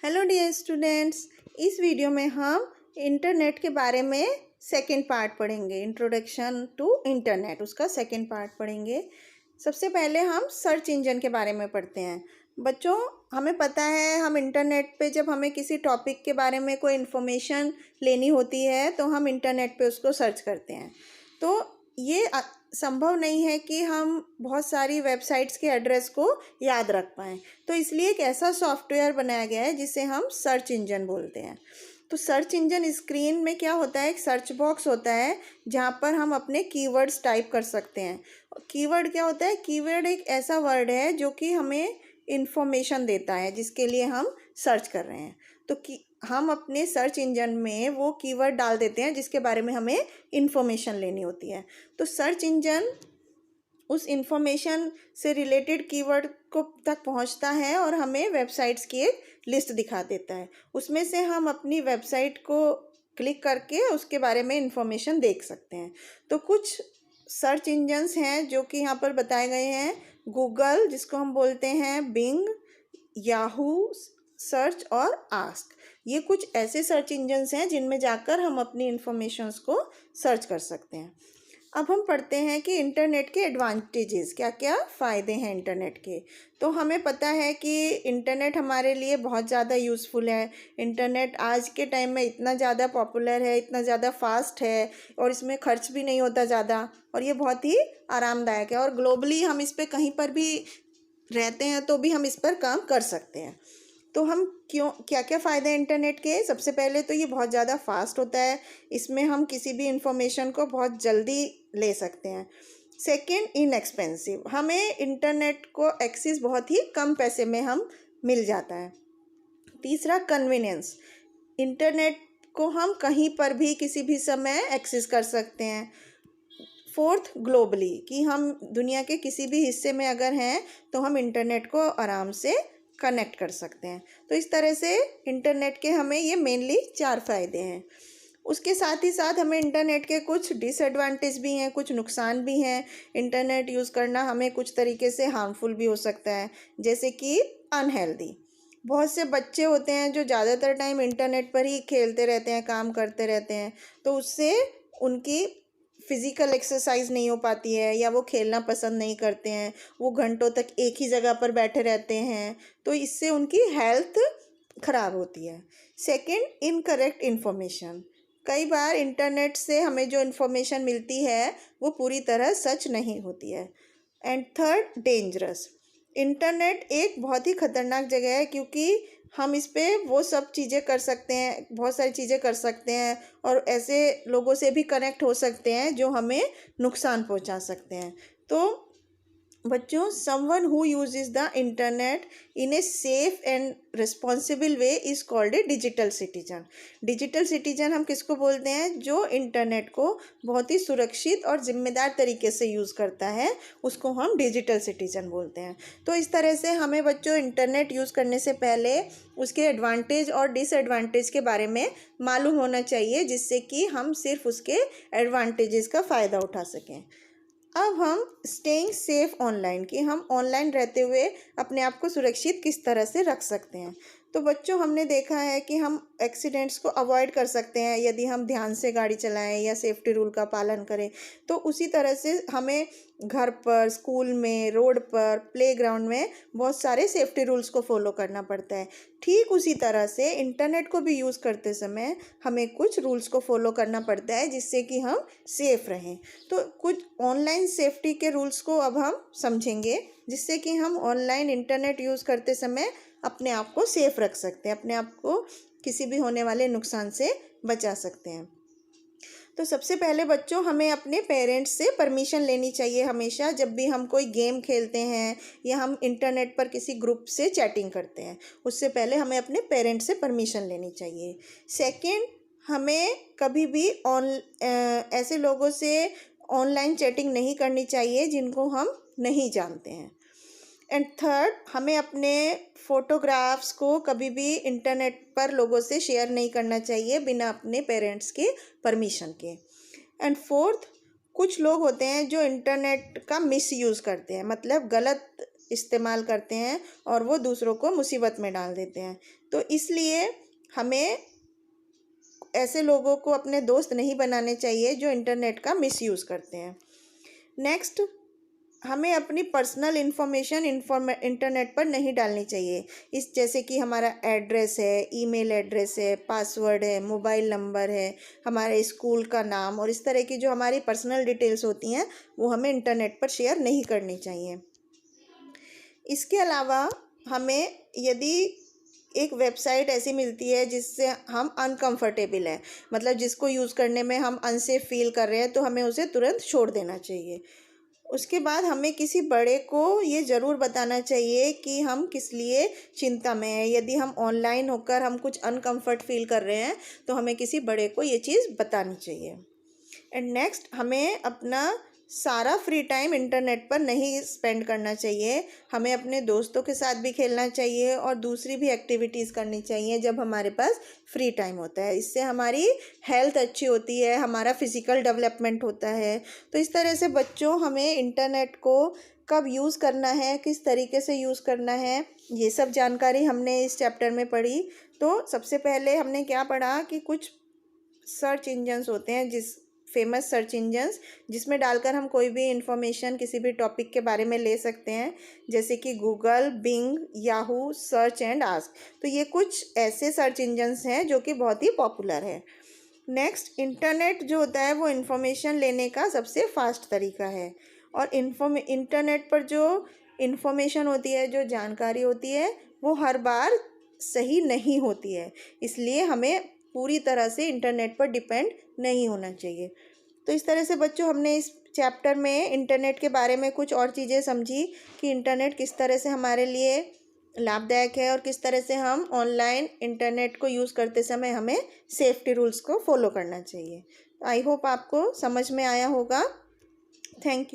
Hello dear students, इस video में हम इंटरनेट के बारे में सेकेंड पार्ट पढ़ेंगे। इंट्रोडक्शन टू इंटरनेट, उसका सेकेंड पार्ट पढ़ेंगे। सबसे पहले हम सर्च इंजन के बारे में पढ़ते हैं। बच्चों, हमें पता है हम इंटरनेट पे जब हमें किसी टॉपिक के बारे में कोई इन्फॉर्मेशन लेनी होती है तो हम इंटरनेट पे उसको सर्च करते हैं। तो ये संभव नहीं है कि हम बहुत सारी वेबसाइट्स के एड्रेस को याद रख पाएँ, तो इसलिए एक ऐसा सॉफ्टवेयर बनाया गया है जिसे हम सर्च इंजन बोलते हैं। तो सर्च इंजन स्क्रीन में क्या होता है, एक सर्च बॉक्स होता है जहाँ पर हम अपने कीवर्ड्स टाइप कर सकते हैं। कीवर्ड क्या होता है? कीवर्ड एक ऐसा वर्ड है जो कि हमें इंफॉर्मेशन देता है जिसके लिए हम सर्च कर रहे हैं। तो हम अपने सर्च इंजन में वो कीवर्ड डाल देते हैं जिसके बारे में हमें इंफॉर्मेशन लेनी होती है। तो सर्च इंजन उस इंफॉर्मेशन से रिलेटेड कीवर्ड को तक पहुंचता है और हमें वेबसाइट्स की एक लिस्ट दिखा देता है। उसमें से हम अपनी वेबसाइट को क्लिक करके उसके बारे में इंफॉर्मेशन देख सकते हैं। तो कुछ सर्च इंजन्स हैं जो कि यहाँ पर बताए गए हैं। गूगल, जिसको हम बोलते हैं बिंग, याहू सर्च और आस्क। ये कुछ ऐसे सर्च इंजन्स हैं जिनमें जाकर हम अपनी इंफॉर्मेशंस को सर्च कर सकते हैं। अब हम पढ़ते हैं कि इंटरनेट के एडवांटेजेस, क्या क्या फ़ायदे हैं इंटरनेट के। तो हमें पता है कि इंटरनेट हमारे लिए बहुत ज़्यादा यूज़फुल है। इंटरनेट आज के टाइम में इतना ज़्यादा पॉपुलर है, इतना ज़्यादा फास्ट है और इसमें खर्च भी नहीं होता ज़्यादा, और ये बहुत ही आरामदायक है। और ग्लोबली हम इस पर कहीं पर भी रहते हैं तो भी हम इस पर काम कर सकते हैं। तो हम क्या क्या फ़ायदे हैं इंटरनेट के? सबसे पहले तो ये बहुत ज़्यादा फास्ट होता है, इसमें हम किसी भी इंफॉर्मेशन को बहुत जल्दी ले सकते हैं। सेकंड, इनएक्सपेंसिव, हमें इंटरनेट को एक्सेस बहुत ही कम पैसे में हम मिल जाता है। तीसरा, कन्वीनियंस, इंटरनेट को हम कहीं पर भी किसी भी समय एक्सेस कर सकते हैं। फोर्थ, ग्लोबली, कि हम दुनिया के किसी भी हिस्से में अगर हैं तो हम इंटरनेट को आराम से कनेक्ट कर सकते हैं। तो इस तरह से इंटरनेट के हमें ये मेनली 4 फ़ायदे हैं। उसके साथ ही साथ हमें इंटरनेट के कुछ डिसएडवांटेज भी हैं, कुछ नुकसान भी हैं। इंटरनेट यूज़ करना हमें कुछ तरीके से हार्मफुल भी हो सकता है, जैसे कि अनहेल्दी। बहुत से बच्चे होते हैं जो ज़्यादातर टाइम इंटरनेट पर ही खेलते रहते हैं, काम करते रहते हैं, तो उससे उनकी फिज़िकल एक्सरसाइज नहीं हो पाती है या वो खेलना पसंद नहीं करते हैं, वो घंटों तक एक ही जगह पर बैठे रहते हैं, तो इससे उनकी हेल्थ ख़राब होती है। सेकंड, इनकरेक्ट इन्फॉर्मेशन, कई बार इंटरनेट से हमें जो इन्फॉर्मेशन मिलती है वो पूरी तरह सच नहीं होती है। एंड थर्ड, डेंजरस, इंटरनेट एक बहुत ही ख़तरनाक जगह है क्योंकि हम इस पे वो सब चीज़ें कर सकते हैं, बहुत सारी चीज़ें कर सकते हैं और ऐसे लोगों से भी कनेक्ट हो सकते हैं जो हमें नुकसान पहुंचा सकते हैं। तो बच्चों, someone who uses the internet in a safe and responsible way is called a digital citizen. Digital citizen हम किसको बोलते हैं? जो इंटरनेट को बहुत ही सुरक्षित और जिम्मेदार तरीके से यूज़ करता है, उसको हम डिजिटल सिटीजन बोलते हैं। तो इस तरह से हमें बच्चों इंटरनेट यूज़ करने से पहले उसके एडवांटेज और डिसएडवांटेज के बारे में मालूम होना चाहिए, जिससे कि हम सिर्फ उसके एडवांटेजेस का फ़ायदा उठा सकें। अब हम स्टेइंग सेफ ऑनलाइन, कि हम ऑनलाइन रहते हुए अपने आप को सुरक्षित किस तरह से रख सकते हैं। तो बच्चों, हमने देखा है कि हम एक्सीडेंट्स को अवॉइड कर सकते हैं यदि हम ध्यान से गाड़ी चलाएं या सेफ्टी रूल का पालन करें। तो उसी तरह से हमें घर पर, स्कूल में, रोड पर, प्लेग्राउंड में बहुत सारे सेफ्टी रूल्स को फॉलो करना पड़ता है। ठीक उसी तरह से इंटरनेट को भी यूज़ करते समय हमें कुछ रूल्स को फॉलो करना पड़ता है जिससे कि हम सेफ़ रहें। तो कुछ ऑनलाइन सेफ्टी के रूल्स को अब हम समझेंगे, जिससे कि हम ऑनलाइन इंटरनेट यूज़ करते समय अपने आप को सेफ़ रख सकते हैं, अपने आप को किसी भी होने वाले नुकसान से बचा सकते हैं। तो सबसे पहले बच्चों, हमें अपने पेरेंट्स से परमिशन लेनी चाहिए हमेशा, जब भी हम कोई गेम खेलते हैं या हम इंटरनेट पर किसी ग्रुप से चैटिंग करते हैं, उससे पहले हमें अपने पेरेंट्स से परमिशन लेनी चाहिए। सेकंड, हमें कभी भी ऐसे लोगों से ऑनलाइन चैटिंग नहीं करनी चाहिए जिनको हम नहीं जानते हैं। एंड थर्ड, हमें अपने फ़ोटोग्राफ्स को कभी भी इंटरनेट पर लोगों से शेयर नहीं करना चाहिए बिना अपने पेरेंट्स के परमिशन के। एंड फोर्थ, कुछ लोग होते हैं जो इंटरनेट का मिसयूज़ करते हैं, मतलब गलत इस्तेमाल करते हैं और वो दूसरों को मुसीबत में डाल देते हैं। तो इसलिए हमें ऐसे लोगों को अपने दोस्त नहीं बनाने चाहिए जो इंटरनेट का मिसयूज़ करते हैं। नेक्स्ट, हमें अपनी पर्सनल इन्फॉर्मेशन इंटरनेट पर नहीं डालनी चाहिए। इस जैसे कि हमारा एड्रेस है, ईमेल एड्रेस है, पासवर्ड है, मोबाइल नंबर है, हमारे स्कूल का नाम और इस तरह की जो हमारी पर्सनल डिटेल्स होती हैं वो हमें इंटरनेट पर शेयर नहीं करनी चाहिए। इसके अलावा हमें यदि एक वेबसाइट ऐसी मिलती है जिससे हम अनकंफर्टेबल हैं, मतलब जिसको यूज़ करने में हम अनसेफ फील कर रहे हैं, तो हमें उसे तुरंत छोड़ देना चाहिए। उसके बाद हमें किसी बड़े को ये ज़रूर बताना चाहिए कि हम किस लिए चिंता में हैं। यदि हम ऑनलाइन होकर हम कुछ अनकंफर्ट फील कर रहे हैं तो हमें किसी बड़े को ये चीज़ बतानी चाहिए। एंड नेक्स्ट, हमें अपना सारा फ्री टाइम इंटरनेट पर नहीं स्पेंड करना चाहिए। हमें अपने दोस्तों के साथ भी खेलना चाहिए और दूसरी भी एक्टिविटीज़ करनी चाहिए जब हमारे पास फ्री टाइम होता है। इससे हमारी हेल्थ अच्छी होती है, हमारा फिज़िकल डेवलपमेंट होता है। तो इस तरह से बच्चों, हमें इंटरनेट को कब यूज़ करना है, किस तरीके से यूज़ करना है, ये सब जानकारी हमने इस चैप्टर में पढ़ी। तो सबसे पहले हमने क्या पढ़ा कि कुछ सर्च इंजन्स होते हैं, फेमस सर्च इंजन्स, जिसमें डालकर हम कोई भी इंफॉर्मेशन किसी भी टॉपिक के बारे में ले सकते हैं, जैसे कि Google, Bing, Yahoo, search and Ask. तो ये कुछ ऐसे सर्च इंजन्स हैं जो कि बहुत ही पॉपुलर है। नेक्स्ट, इंटरनेट जो होता है वो इंफॉर्मेशन लेने का सबसे फास्ट तरीका है और इंटरनेट पर जो इंफॉर्मेशन होती है, जो जानकारी होती है, वो हर बार सही नहीं होती है। इसलिए हमें पूरी तरह से इंटरनेट पर डिपेंड नहीं होना चाहिए। तो इस तरह से बच्चों, हमने इस चैप्टर में इंटरनेट के बारे में कुछ और चीज़ें समझी कि इंटरनेट किस तरह से हमारे लिए लाभदायक है और किस तरह से हम ऑनलाइन इंटरनेट को यूज़ करते समय हमें सेफ्टी रूल्स को फॉलो करना चाहिए। आई होप आपको समझ में आया होगा। Thank you.